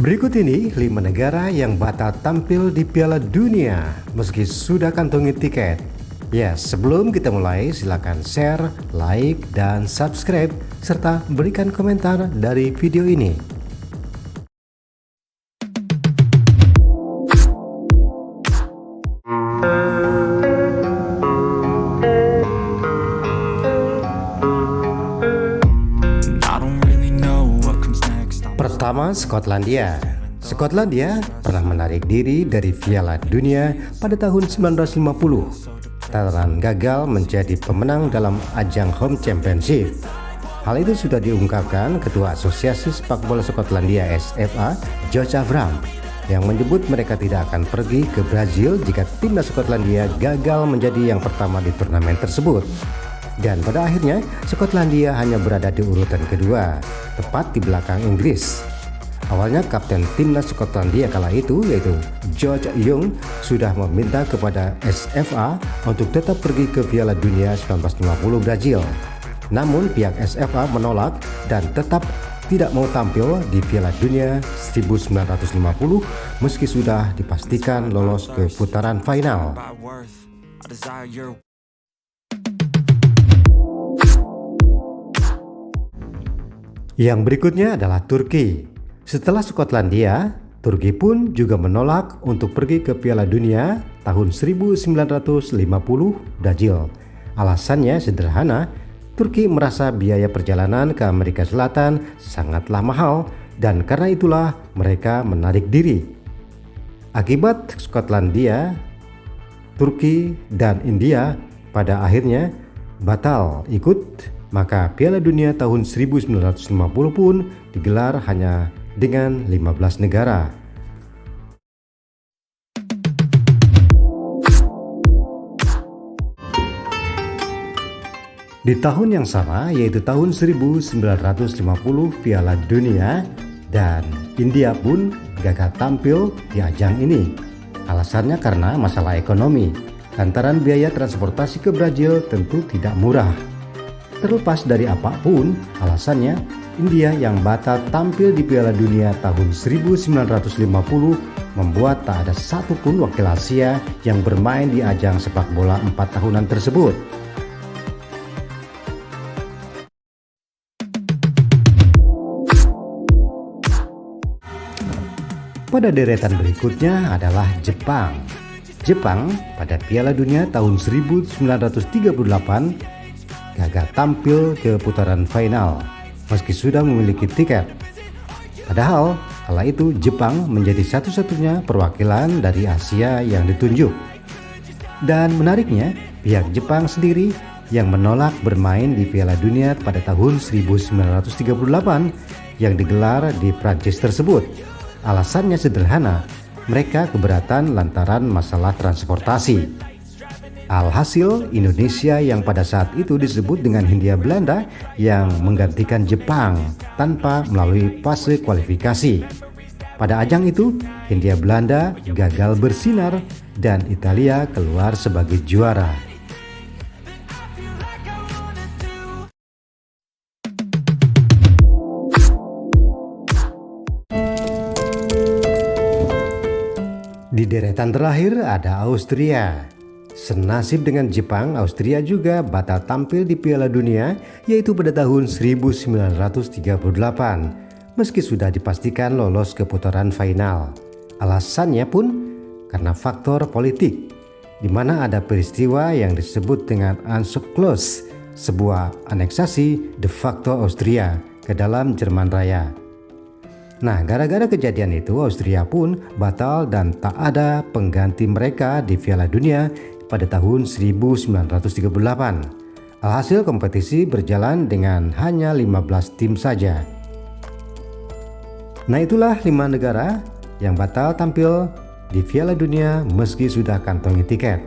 Berikut ini 5 negara yang batal tampil di Piala Dunia meski sudah kantongi tiket. Ya, sebelum kita mulai silakan share, like, dan subscribe serta berikan komentar dari video ini. Pertama, Skotlandia. Skotlandia pernah menarik diri dari Piala Dunia pada tahun 1950. Lantaran gagal menjadi pemenang dalam ajang Home Championship. Hal itu sudah diungkapkan Ketua Asosiasi Sepak Bola Skotlandia SFA, George Avram, yang menyebut mereka tidak akan pergi ke Brazil jika timnas Skotlandia gagal menjadi yang pertama di turnamen tersebut. Dan pada akhirnya Skotlandia hanya berada di urutan kedua, tepat di belakang Inggris. Awalnya kapten timnas Skotlandia kala itu yaitu George Young sudah meminta kepada SFA untuk tetap pergi ke Piala Dunia 1950 Brazil. Namun pihak SFA menolak dan tetap tidak mau tampil di Piala Dunia 1950 meski sudah dipastikan lolos ke putaran final. Yang berikutnya adalah Turki. Setelah Skotlandia, Turki pun juga menolak untuk pergi ke Piala Dunia tahun 1950 Brazil. Alasannya sederhana, Turki merasa biaya perjalanan ke Amerika Selatan sangatlah mahal dan karena itulah mereka menarik diri. Akibat Skotlandia, Turki dan India pada akhirnya batal ikut, maka Piala Dunia tahun 1950 pun digelar hanya dengan 15 negara. Di tahun yang sama, yaitu tahun 1950 Piala Dunia, dan India pun gagal tampil di ajang ini. Alasannya karena masalah ekonomi, lantaran biaya transportasi ke Brazil tentu tidak murah. Terlepas dari apapun alasannya, India yang batal tampil di Piala Dunia tahun 1950 membuat tak ada satupun wakil Asia yang bermain di ajang sepak bola 4 tahunan tersebut. Pada deretan berikutnya adalah Jepang. Jepang pada Piala Dunia tahun 1938 gagal tampil ke putaran final meski sudah memiliki tiket. Padahal kala itu Jepang menjadi satu-satunya perwakilan dari Asia yang ditunjuk. Dan menariknya, pihak Jepang sendiri yang menolak bermain di Piala Dunia pada tahun 1938 yang digelar di Prancis tersebut. Alasannya sederhana, mereka keberatan lantaran masalah transportasi. Alhasil, Indonesia yang pada saat itu disebut dengan Hindia Belanda yang menggantikan Jepang tanpa melalui fase kualifikasi. Pada ajang itu, Hindia Belanda gagal bersinar dan Italia keluar sebagai juara. Di deretan terakhir ada Austria. Senasib dengan Jepang, Austria juga batal tampil di Piala Dunia yaitu pada tahun 1938 meski sudah dipastikan lolos ke putaran final. Alasannya pun karena faktor politik, di mana ada peristiwa yang disebut dengan Anschluss, sebuah aneksasi de facto Austria ke dalam Jerman Raya. Nah, gara-gara kejadian itu Austria pun batal dan tak ada pengganti mereka di Piala Dunia pada tahun 1938. Alhasil kompetisi berjalan dengan hanya 15 tim saja. Nah, itulah 5 negara yang batal tampil di Piala Dunia meski sudah kantongi tiket.